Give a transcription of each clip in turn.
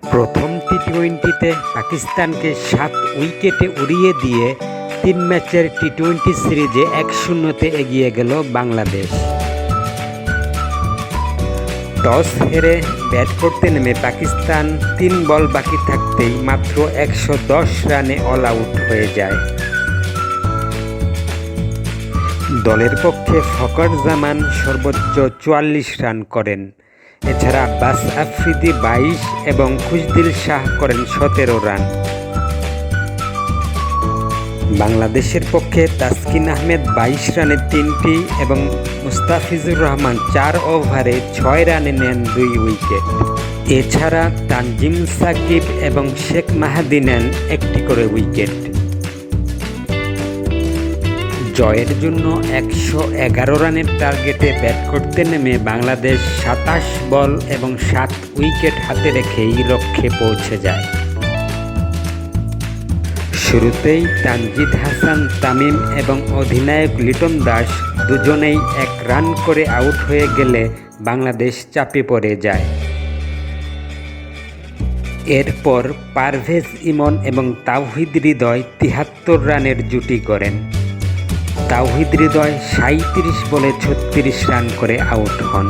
প্রথম টি-টোয়েন্টিতে পাকিস্তানকে ৭ উইকেটে উড়িয়ে দিয়ে ৩ ম্যাচের টি-টোয়েন্টি সিরিজে ১-০তে এগিয়ে গেল বাংলাদেশ। টস হেরে ব্যাট করতে নেমে পাকিস্তান ৩ বল বাকি থাকতেই মাত্র ১১০ রানে অল আউট হয়ে যায়। দলের পক্ষে ফখর জামান সর্বোচ্চ ৪৪ রান করেন। এছাড়া আব্বাস আফ্রিদি ২২ এবং খুশদিল শাহ করেন ১৭ রান। বাংলাদেশের পক্ষে তাসকিন আহমেদ ২২ রানে ৩টি এবং মুস্তাফিজুর রহমান ৪ ওভারে ৬ রানে নেন ২ উইকেট। এছাড়া তানজিম সাকিব এবং শেখ মাহাদি নেন ১টি করে উইকেট। জয়ের জন্য ১১১ রানের টার্গেটে ব্যাট করতে নেমে বাংলাদেশ ২৭ বল এবং ৭ উইকেট হাতে রেখেই লক্ষ্যে পৌঁছে যায়। শুরুতেই তানজিদ হাসান তামিম এবং অধিনায়ক লিটন দাস দুজনেই ১ রান করে আউট হয়ে গেলে বাংলাদেশ চাপে পড়ে যায়। এরপর পারভেজ ইমন এবং তাওহিদ হৃদয় ৭৩ রানের জুটি গড়েন। তাওহিদ হৃদয় ৩৭ বলে ৩৬ রান করে আউট হন।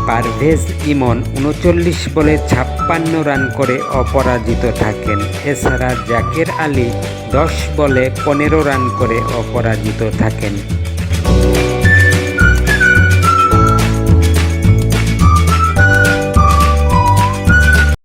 পারভেজ ইমন ৩৯ বলে ৫৬ রান করে অপরাজিত থাকেন। এছাড়া জাকের আলী ১০ বলে ১৫ রান করে অপরাজিত থাকেন।